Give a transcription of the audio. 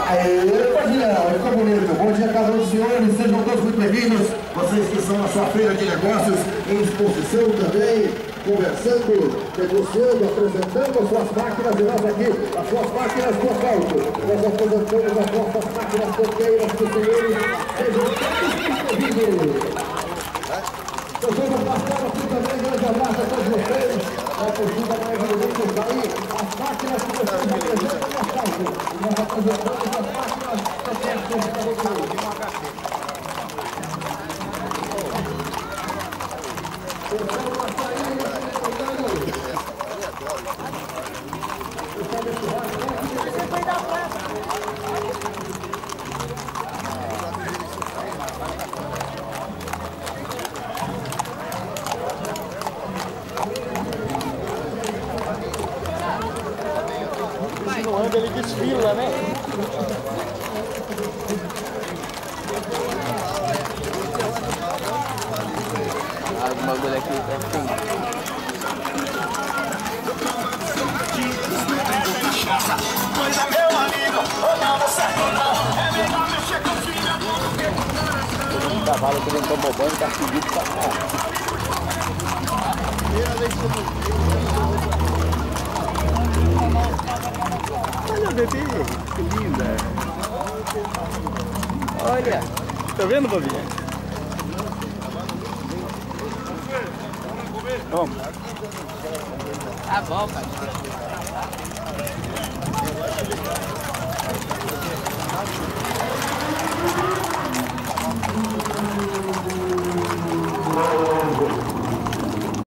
Aê, Padilhão, ficou bonito. Bom dia a cada um dos senhores, sejam todos muito bem-vindos. Vocês que estão na sua feira de negócios, em exposição também, conversando, negociando, apresentando as suas máquinas, e nós aqui, as suas máquinas do asfalto. Nós apresentamos as nossas máquinas toqueiras para os senhores, sejam todos muito bem-vindos. Eu vou passar aqui também, grande abraço a todos vocês. A torcida mais evidente aí, as máquinas que vocês apresentam no asfalto. E nós apresentamos as máquinas toqueiras para vocês. Não anda, ele desfila, né? Ah, o bagulho aqui é feio. Coisa, meu amigo, não dá certo não. É melhor mexer com o filho. Um cavalo que não tomou banho, tá seguido pra cá. Primeira vez que eu tô. Olha, bebê, que linda! Olha! Tá vendo, bobinha? Vamos! Tá bom, pai!